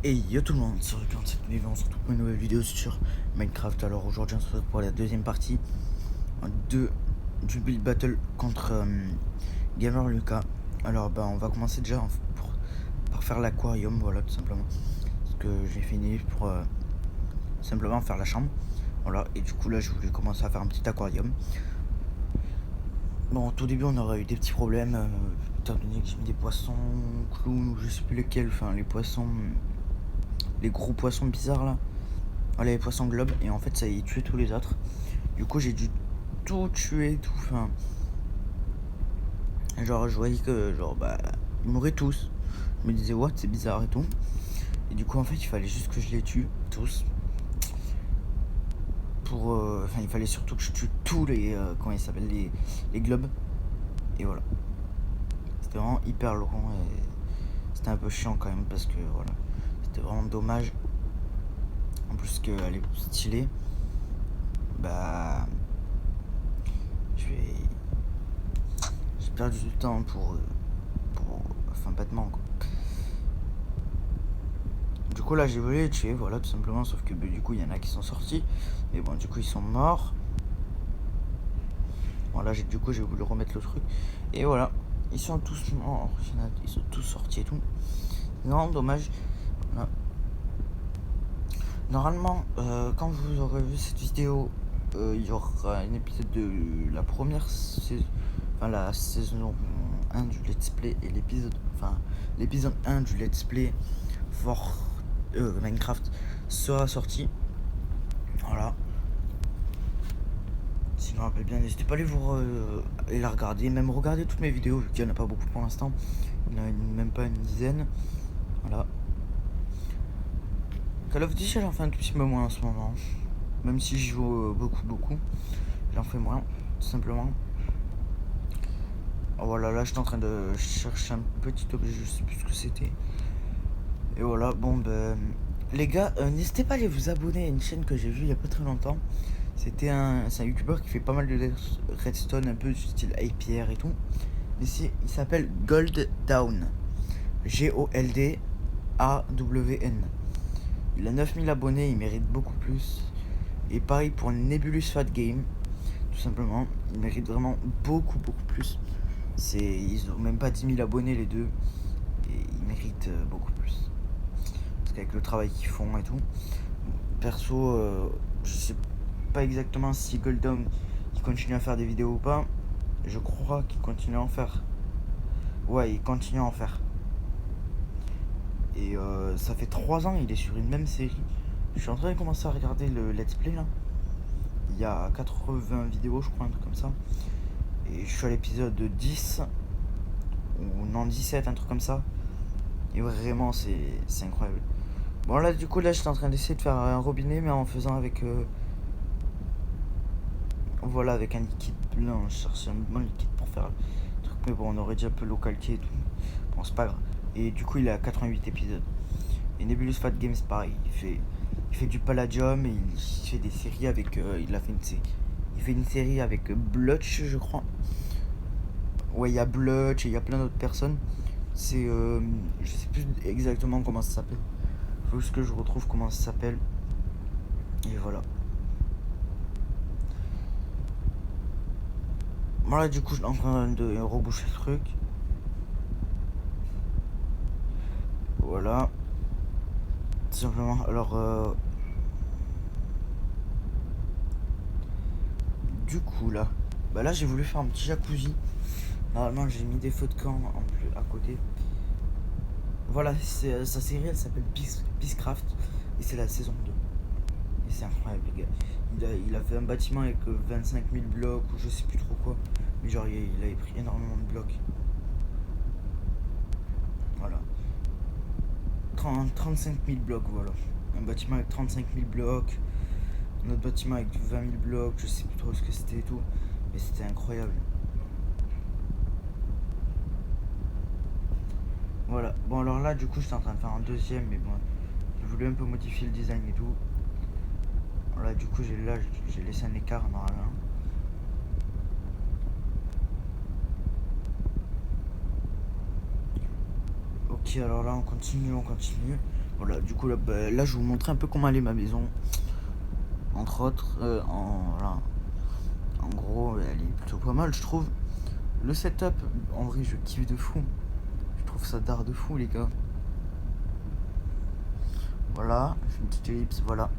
Hey yo tout le monde, c'est Requin7 on se retrouve pour une nouvelle vidéo sur Minecraft. Alors aujourd'hui on se retrouve pour la deuxième partie du build battle contre Gamer Lucas. Alors on va commencer déjà par faire l'aquarium, voilà tout simplement. Parce que j'ai fini pour simplement faire la chambre. Voilà, et du coup là je voulais commencer à faire un petit aquarium. Bon, au tout début on aurait eu des petits problèmes, étant donné que j'ai mis des poissons clowns ou je sais plus lesquels, enfin les gros poissons bizarres là. Voilà, les poissons globes, et en fait ça y tuait tous les autres. Du coup j'ai dû tout tuer, tout, enfin, genre je voyais que ils mouraient tous. Je me disais what, c'est bizarre et tout. Et du coup en fait il fallait juste que je les tue tous pour enfin il fallait surtout que je tue tous les comment ils s'appellent, les globes. Et voilà, c'était vraiment hyper long et c'était un peu chiant quand même parce que voilà, c'était vraiment dommage. En plus qu'elle est stylée, bah j'ai perdu du temps pour enfin bêtement quoi. Du coup là j'ai voulu les tuer, voilà tout simplement, sauf que du coup il y en a qui sont sortis, mais bon du coup ils sont morts. Voilà, du coup j'ai voulu remettre le truc, et voilà, ils sont tous morts, ils sont tous sortis et tout. Non, dommage. Voilà. Normalement, quand vous aurez vu cette vidéo, il y aura un épisode de la première saison, enfin la saison 1 du let's play, et l'épisode 1 du let's play for Minecraft sera sorti. Voilà. Si je me rappelle bien, n'hésitez pas à aller voir et la regarder, même regarder toutes mes vidéos, vu qu'il n'y en a pas beaucoup pour l'instant. Il n'y en a même pas une dizaine. Voilà. Call of Duty, j'en fais un tout petit peu moins en ce moment. Même si j'y joue beaucoup, j'en fais moins, tout simplement. Oh, voilà, là j'étais en train de chercher un petit objet, je sais plus ce que c'était. Et voilà, bon ben, les gars, n'hésitez pas à aller vous abonner à une chaîne que j'ai vue il y a pas très longtemps. C'est un youtubeur qui fait pas mal de redstone, un peu du style APR et tout. Ici, il s'appelle Gold Down. Goldawn. Il a 9000 abonnés, il mérite beaucoup plus. Et pareil pour Nebulous Fat Game, tout simplement, il mérite vraiment beaucoup plus. Ils ont même pas 10 000 abonnés les deux, et ils méritent beaucoup plus. Parce qu'avec le travail qu'ils font et tout, perso, je sais pas exactement si Goldawn il continue à faire des vidéos ou pas. Je crois qu'il continue à en faire. Ouais, il continue à en faire. Et ça fait 3 ans, il est sur une même série. Je suis en train de commencer à regarder le let's play là. Il y a 80 vidéos, je crois, un truc comme ça. Et je suis à l'épisode 10, ou non 17, un truc comme ça. Et vraiment, c'est incroyable. Bon là, du coup, là, j'étais en train d'essayer de faire un robinet, mais en faisant avec... voilà, avec un liquide blanc. Je cherchais un bon liquide pour faire le truc. Mais bon, on aurait déjà un peu l'eau calquée et tout. Bon, c'est pas grave. Et du coup, il a 88 épisodes. Et Nebulous Fat Games, pareil. Il fait du palladium et il fait des séries avec... il fait une série avec Blutch, je crois. Ouais, il y a Blutch et il y a plein d'autres personnes. C'est... je sais plus exactement comment ça s'appelle. Faut juste que je retrouve comment ça s'appelle. Et voilà. Voilà, du coup, je suis en train de reboucher le truc. Voilà. Tout simplement. Alors, du coup, là. Bah là, j'ai voulu faire un petit jacuzzi. Normalement, j'ai mis des feux de camp en plus à côté. Voilà, sa série, elle s'appelle Beastcraft. Et c'est la saison 2. Et c'est incroyable, les gars. Il a fait un bâtiment avec 25 000 blocs ou je sais plus trop quoi. Mais genre, il avait pris énormément de blocs. Voilà. 35 000 blocs, voilà. Un bâtiment avec 35 000 blocs. Un autre bâtiment avec 20 000 blocs. Je sais plus trop ce que c'était et tout. Mais c'était incroyable. Voilà. Bon, alors là, du coup, j'étais en train de faire un deuxième. Mais bon, j'ai voulu un peu modifier le design et tout. Là, du coup, j'ai laissé un écart normalement. Ok, alors là, on continue. Voilà, du coup, là, je vais vous montrer un peu comment elle est ma maison. Entre autres, voilà. En gros, elle est plutôt pas mal, je trouve. Le setup, en vrai, je kiffe de fou. Je trouve ça d'art de fou, les gars. Voilà, je fais une petite ellipse, voilà.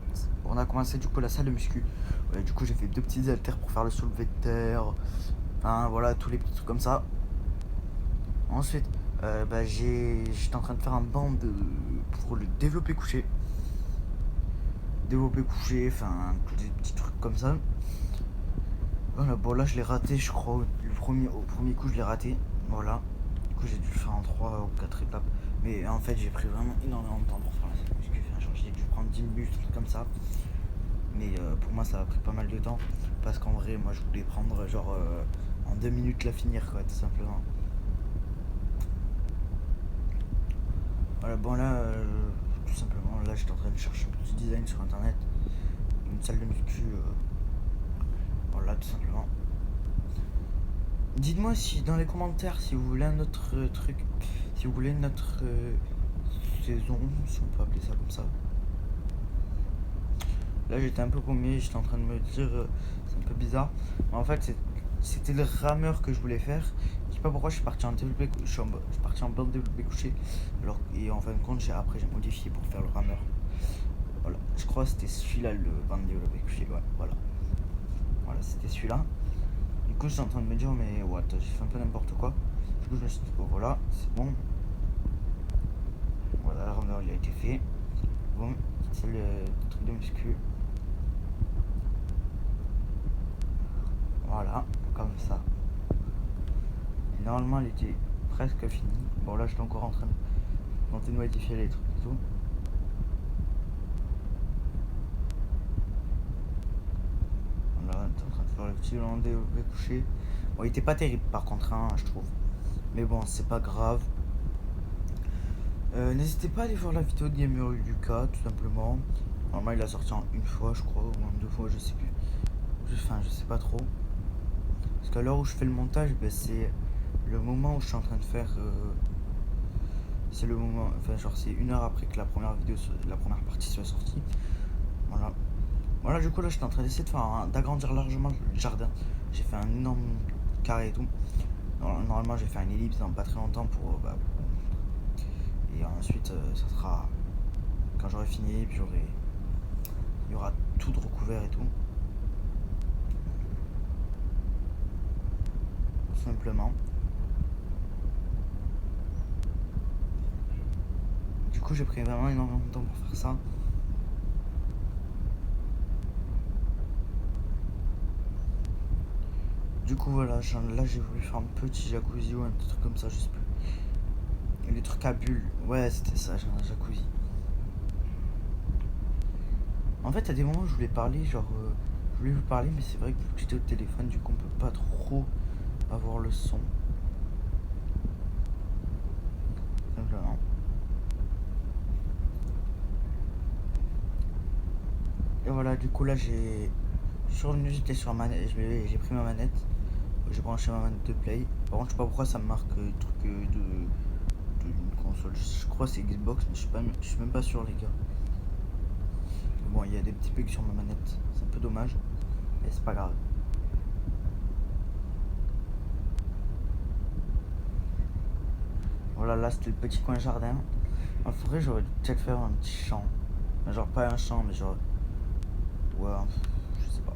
On a commencé du coup la salle de muscu. Ouais, du coup, j'ai fait 2 petits haltères pour faire le soulevé de terre. Enfin, voilà, tous les petits trucs comme ça. Ensuite, j'étais en train de faire un banc pour le développé couché. Développé couché, enfin, tous des petits trucs comme ça. Voilà, bon, là, je l'ai raté, je crois. Au premier coup, je l'ai raté. Voilà. Du coup, j'ai dû le faire en 3 ou 4 étapes. Mais en fait, j'ai pris vraiment énormément de temps pour faire la salle de muscu. Enfin, genre, j'ai dû prendre 10 minutes, un truc comme ça. Mais pour moi, ça a pris pas mal de temps. Parce qu'en vrai, moi, je voulais prendre genre en 2 minutes la finir, quoi, tout simplement. Voilà, bon, là, tout simplement, là, j'étais en train de chercher un petit design sur internet. Une salle de muscu. Voilà, tout simplement. Dites-moi si dans les commentaires si vous voulez un autre truc, si vous voulez une autre saison, si on peut appeler ça comme ça. Là j'étais un peu paumé, j'étais en train de me dire, c'est un peu bizarre. Mais en fait c'était le rameur que je voulais faire. Je sais pas pourquoi je suis parti en développé, je suis parti en bande développé couché. Alors, et en fin de compte après j'ai modifié pour faire le rameur. Voilà, je crois que c'était celui-là le bande développé couché, ouais, voilà. Voilà, c'était celui-là. Du coup, j'étais en train de me dire, mais what, j'ai fait un peu n'importe quoi. Du coup, je me suis dit, bon, voilà, c'est bon. Voilà, le rameur, il a été fait. Bon, c'est le truc de muscu. Voilà, comme ça. Et normalement, elle était presque finie. Bon, là, j'étais encore en train de tenter de modifier les trucs et tout. Voilà, on est en train de faire le petit hollandais au couché. Bon, il était pas terrible par contre, hein, je trouve. Mais bon, c'est pas grave. N'hésitez pas à aller voir la vidéo de Gamer Lucas, tout simplement. Normalement, il a sorti en une fois, je crois, ou en 2 fois, je sais plus. Enfin, je sais pas trop. Parce qu'à l'heure où je fais le montage, c'est le moment où je suis en train de faire. C'est le moment. Enfin, genre, c'est 1 heure après que la première partie soit sortie. Voilà. Voilà, du coup, là, j'étais en train d'essayer d'agrandir largement le jardin. J'ai fait un énorme carré et tout. Normalement, j'ai fait une ellipse dans pas très longtemps et ensuite, ça sera. Quand j'aurai fini, puis il y aura tout de recouvert et tout. Tout simplement. Du coup, j'ai pris vraiment énormément de temps pour faire ça. Du coup, voilà, là, j'ai voulu faire un petit jacuzzi ou un petit truc comme ça, je sais plus. Et les trucs à bulles, ouais, c'était ça, j'ai un jacuzzi. En fait, à des moments, je voulais parler, je voulais vous parler, mais c'est vrai que vu que j'étais au téléphone, du coup, on peut pas trop avoir le son. Simplement. Et voilà, du coup, là, j'ai. Sur une j'étais sur ma manette, j'ai pris ma manette, j'ai branché ma manette de play. Par contre, je sais pas pourquoi ça me marque truc d'une console. Je crois que c'est Xbox, mais je suis même pas sûr, les gars. Mais bon, il y a des petits bugs sur ma manette, c'est un peu dommage, mais c'est pas grave. Voilà, là, c'était le petit coin jardin. En vrai, j'aurais dû peut-être faire un petit champ. Genre, pas un champ, mais genre. Ouais, je sais pas.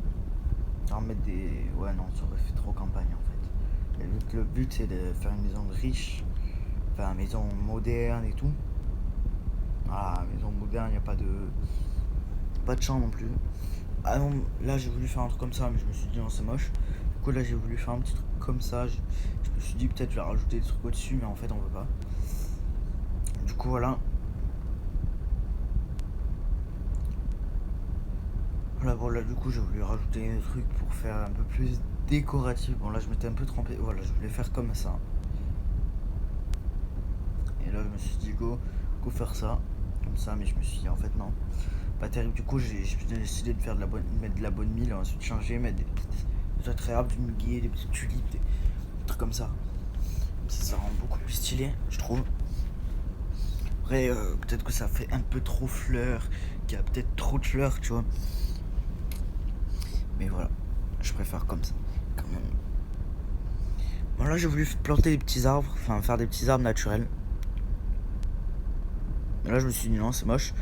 Genre mettre des. Ouais, non, ça aurait fait trop campagne en fait. Et vu que le but c'est de faire une maison riche, enfin, une maison moderne et tout. Ah, maison moderne, il n'y a pas de. Pas de champ non plus. Ah non, là j'ai voulu faire un truc comme ça, mais je me suis dit non, c'est moche. Du coup, là j'ai voulu faire un petit truc comme ça. Je me suis dit peut-être je vais rajouter des trucs au-dessus, mais en fait on veut pas. Du coup, voilà. Voilà, bon, là du coup j'ai voulu rajouter des trucs pour faire un peu plus décoratif. Bon, là je m'étais un peu trompé. Voilà, je voulais faire comme ça. Et là je me suis dit go faire ça. Comme ça, mais je me suis dit en fait non. Pas terrible. Du coup, j'ai décidé de mettre de la bonne mille, ensuite changer, mettre des agréables, du muguet, des petites tulipes, des trucs comme ça. Ça rend beaucoup plus stylé, je trouve. Après, peut-être que ça fait un peu trop fleur, qu'il y a peut-être trop de fleurs, tu vois. Mais voilà, je préfère comme ça, quand même. Bon, là, j'ai voulu planter des petits arbres, enfin faire des petits arbres naturels. Mais là, je me suis dit non, c'est moche.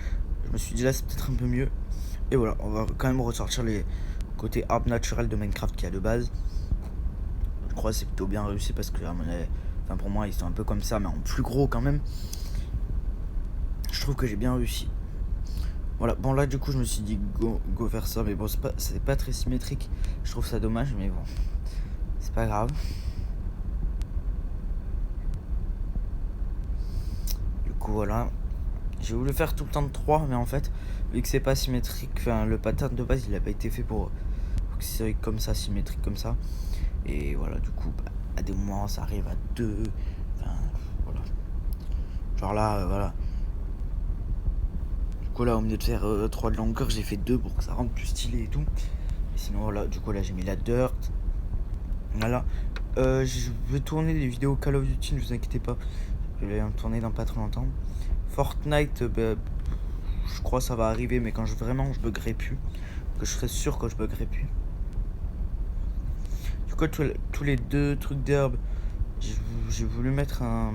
Je me suis dit là, c'est peut-être un peu mieux. Et voilà, on va quand même ressortir les côtés arbres naturels de Minecraft qu'il y a de base. Je crois que c'est plutôt bien réussi parce que, enfin, pour moi, ils sont un peu comme ça, mais en plus gros quand même. Je trouve que j'ai bien réussi. Voilà, bon là du coup je me suis dit go faire ça, mais bon c'est pas très symétrique. Je trouve ça dommage, mais bon, c'est pas grave. Du coup voilà, j'ai voulu faire tout le temps de 3, mais en fait, vu que c'est pas symétrique, enfin le pattern de base il a pas été fait pour que c'est comme ça, symétrique comme ça. Et voilà, du coup, à des moments ça arrive à 2, enfin voilà. Genre là, voilà. Du coup là, au lieu de faire 3 de longueur, j'ai fait 2 pour que ça rende plus stylé et tout. Et sinon voilà, du coup là j'ai mis la dirt. Voilà. Je vais tourner des vidéos Call of Duty, ne vous inquiétez pas. Je vais en tourner dans pas trop longtemps. Fortnite, je crois que ça va arriver, mais quand vraiment je buggerai plus. Que je serai sûr que je buggerai plus. Du coup, tous les 2 trucs d'herbe, j'ai voulu mettre un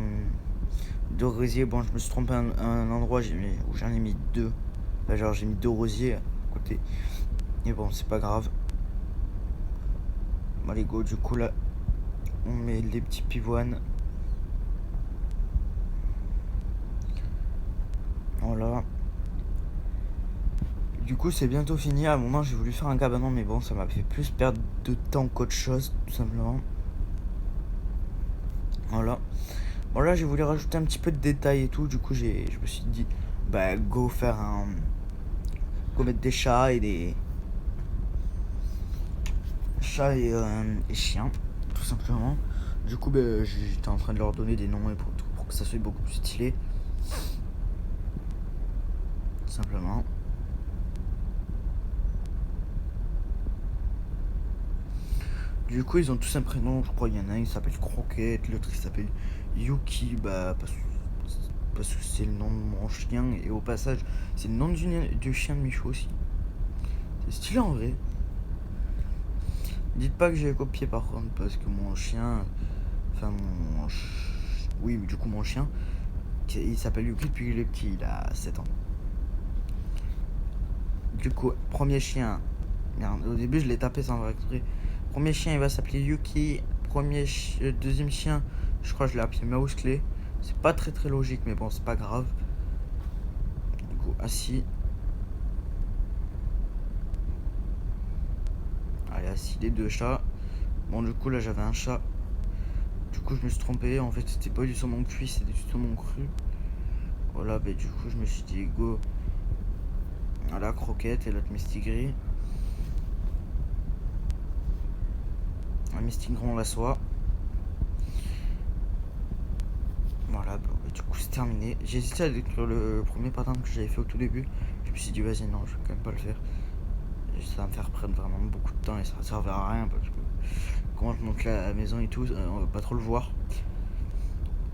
deux rosiers. Bon, je me suis trompé à un endroit où j'en ai mis 2. Enfin, genre, j'ai mis 2 rosiers à côté. Et bon, c'est pas grave. Bon, allez, go, du coup, là, on met les petits pivoines. Voilà. Du coup, c'est bientôt fini. À un moment, j'ai voulu faire un cabanon, mais bon, ça m'a fait plus perdre de temps qu'autre chose, tout simplement. Voilà. Bon, là, j'ai voulu rajouter un petit peu de détails et tout. Du coup, je me suis dit, bah, go faire un. Go mettre des chats et des. Chats et chiens, tout simplement. Du coup, bah, j'étais en train de leur donner des noms et pour que ça soit beaucoup plus stylé. Tout simplement. Du coup, ils ont tous un prénom, je crois. Il y en a un, il s'appelle Croquette, l'autre, il s'appelle Yuki, bah, parce que c'est le nom de mon chien. Et au passage, c'est le nom du chien de Michou aussi. C'est stylé en vrai. Dites pas que j'ai copié par contre, parce que mon chien. Enfin, oui, mais du coup, mon chien, il s'appelle Yuki depuis qu'il est petit, il a 7 ans. Du coup, premier chien. Merde, au début, je l'ai tapé sans faire exprès. Premier chien, il va s'appeler Yuki. Deuxième chien, je crois que je l'ai appelé Mouse Clé. C'est pas très très logique, mais bon, c'est pas grave. Du coup, assis. Allez, assis les 2 chats. Bon, du coup, là, j'avais un chat. Du coup, je me suis trompé. En fait, c'était pas du saumon cuit, c'était du saumon cru. Voilà, bah, du coup, je me suis dit, go. Voilà, Croquette et l'autre Mistigris. Un Mistigron la soie. Voilà, bah, du coup c'est terminé. J'ai hésité à décrire le premier pattern que j'avais fait au tout début. Je me suis dit vas-y non, je vais quand même pas le faire. Ça va me faire prendre vraiment beaucoup de temps et ça servira à rien parce que quand je monte la maison et tout, on va pas trop le voir.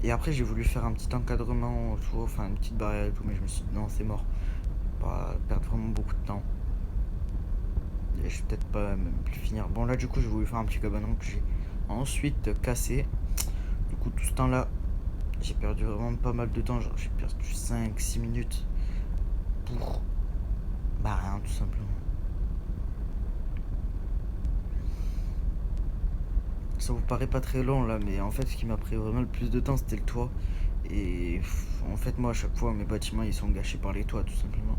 Et après j'ai voulu faire un petit encadrement autour, enfin une petite barrière et tout, mais je me suis dit non c'est mort. Pas perdre vraiment beaucoup de temps. Et je vais peut-être pas même plus finir. Bon là du coup j'ai voulu faire un petit cabanon que j'ai ensuite cassé. Du coup tout ce temps là j'ai perdu vraiment pas mal de temps, genre j'ai perdu 5-6 minutes pour bah rien tout simplement. Ça vous paraît pas très long là, mais en fait ce qui m'a pris vraiment le plus de temps c'était le toit. Et en fait moi à chaque fois mes bâtiments ils sont gâchés par les toits tout simplement.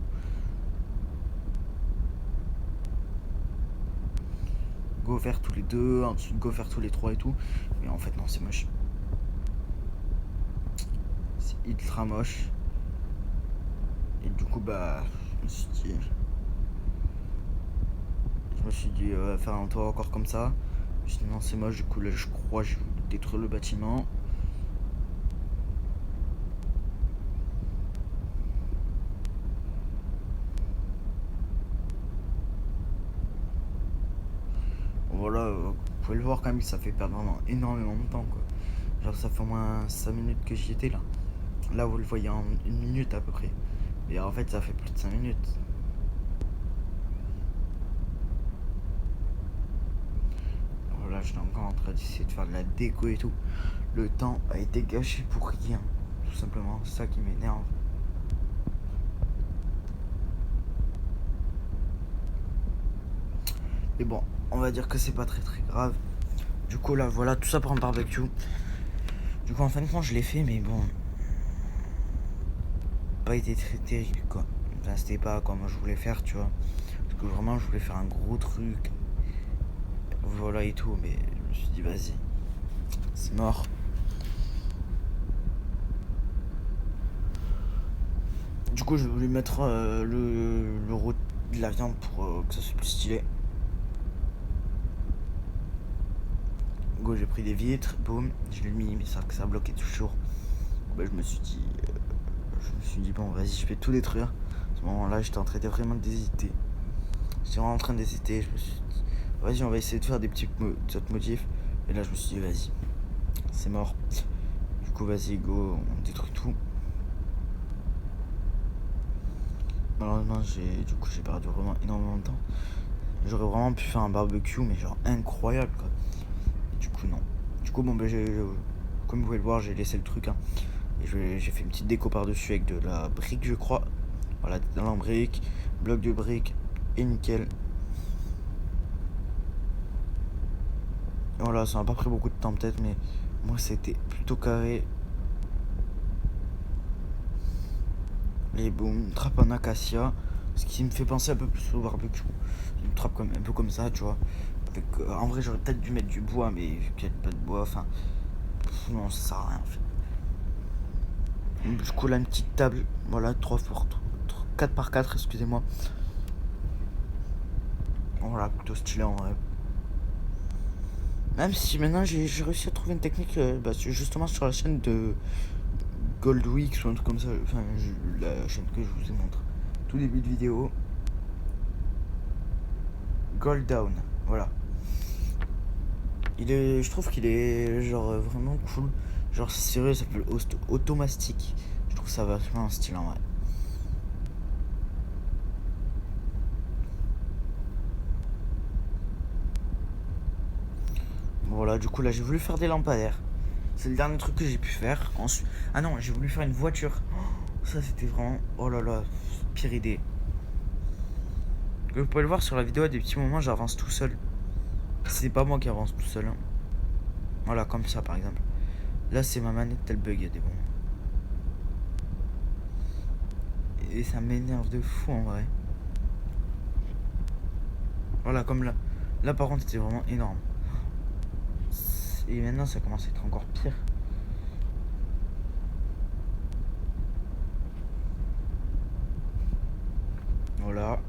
Go faire tous les 2, ensuite go faire tous les 3 et tout. Mais en fait non c'est moche. C'est ultra moche. Et du coup bah je me suis dit faire un toit encore comme ça. Je me suis dit non c'est moche, du coup là je crois que je vais détruire le bâtiment. Voilà, vous pouvez le voir quand même que ça fait perdre vraiment énormément de temps quoi. Genre ça fait au moins 5 minutes que j'y étais là. Là, vous le voyez en 1 minute à peu près. Et en fait, ça fait plus de 5 minutes. Voilà, j'étais encore en train d'essayer de faire de la déco et tout. Le temps a été gâché pour rien. Tout simplement, c'est ça qui m'énerve. Mais bon, on va dire que c'est pas très très grave. Du coup, là, voilà, tout ça pour un barbecue. Du coup, en fin de compte, je l'ai fait, mais bon, pas été très terrible, quoi. Enfin, c'était pas comme je voulais faire, tu vois. Parce que vraiment, je voulais faire un gros truc. Voilà et tout, mais je me suis dit, vas-y, c'est mort. Du coup, je voulais mettre le rôti de la viande pour que ça soit plus stylé. Go, j'ai pris des vitres, boum, je l'ai mis, mais ça bloquait toujours. Bah, je me suis dit, bon, vas-y, je vais tout détruire. À ce moment-là, j'étais en train vraiment d'hésiter. J'étais vraiment en train d'hésiter. Je me suis dit, vas-y, on va essayer de faire des petits autres motifs. Et là, je me suis dit, vas-y, c'est mort. Du coup, vas-y, go, on détruit tout. Malheureusement, j'ai perdu vraiment énormément de temps. J'aurais vraiment pu faire un barbecue, mais genre incroyable, quoi. Du coup, non. Du coup, bon, ben, comme vous pouvez le voir, j'ai laissé le truc, hein. Et j'ai fait une petite déco par-dessus avec de la brique, je crois. Voilà, dans la brique, bloc de brique, et nickel. Et voilà, ça m'a pas pris beaucoup de temps peut-être, mais moi c'était plutôt carré. Et bon, une trappe en acacia, ce qui me fait penser un peu plus au barbecue. Une trappe comme, un peu comme ça, tu vois. Avec, en vrai, j'aurais peut-être dû mettre du bois, mais vu qu'il n'y a pas de bois, enfin, non, ça sert à rien en fait. Du coup, là, une petite table, voilà, 4 par 4, excusez-moi. Voilà, plutôt stylé en vrai. Même si maintenant j'ai réussi à trouver une technique justement sur la chaîne de Goldwix ou un truc comme ça. Enfin, la chaîne que je vous ai montré. Tout début de vidéo. Gold Down. Voilà. Je trouve qu'il est genre vraiment cool. Genre, c'est sérieux, ça s'appelle Automastic. Je trouve ça vachement un style en vrai. Voilà, du coup là j'ai voulu faire des lampadaires. C'est le dernier truc que j'ai pu faire. Ensuite... Ah non, j'ai voulu faire une voiture. Oh, ça c'était vraiment... Oh là là, pire idée. Vous pouvez le voir sur la vidéo, à des petits moments j'avance tout seul. C'est pas moi qui avance tout seul, hein. Voilà, comme ça par exemple. Là c'est ma manette, elle bug, il y a des moments. Et ça m'énerve de fou en vrai. Voilà, comme là. Là par contre c'était vraiment énorme. Et maintenant ça commence à être encore pire. Voilà.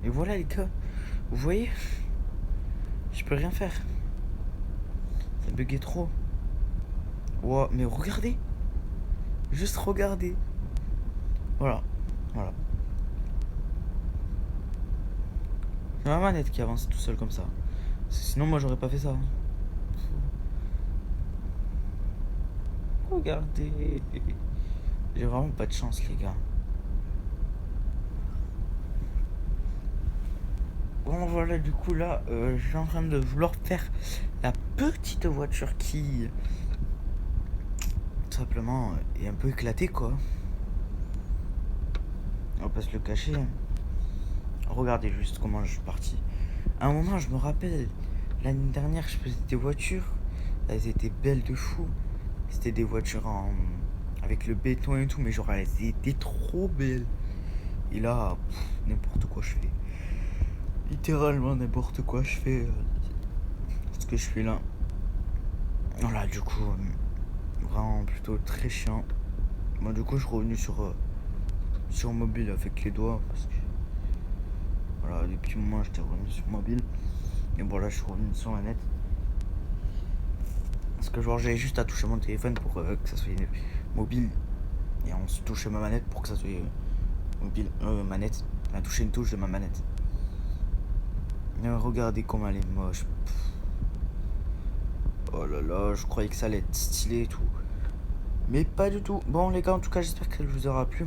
Et voilà les gars. Vous voyez, je peux rien faire. Ça buguait trop. Wow, mais regardez. Juste regardez. Voilà. Voilà. C'est ma manette qui avance tout seul comme ça. Sinon moi j'aurais pas fait ça. Regardez. J'ai vraiment pas de chance les gars. Bon voilà, du coup là je suis en train de vouloir faire la petite voiture qui tout simplement est un peu éclatée quoi. On va pas se le cacher, hein. Regardez juste comment je suis parti. À un moment je me rappelle, l'année dernière je faisais des voitures. Elles étaient belles de fou. C'était des voitures avec le béton et tout, mais genre elles étaient trop belles. Et là, n'importe quoi je fais. Littéralement n'importe quoi je fais. Ce que je fais là. Voilà, du coup, vraiment plutôt très chiant. Moi, du coup, je suis revenu sur mobile avec les doigts. Parce que, voilà, des petits moments, j'étais revenu sur mobile. Et bon, là, je suis revenu sur la net. Parce que, genre, j'avais juste à toucher mon téléphone pour que ça soit mobile. Et on se touchait ma manette pour que ça soit mobile. Manette. On a touché une touche de ma manette. Mais regardez comment elle est moche. Oh là là, je croyais que ça allait être stylé et tout. Mais pas du tout. Bon les gars, en tout cas, j'espère que ça vous aura plu.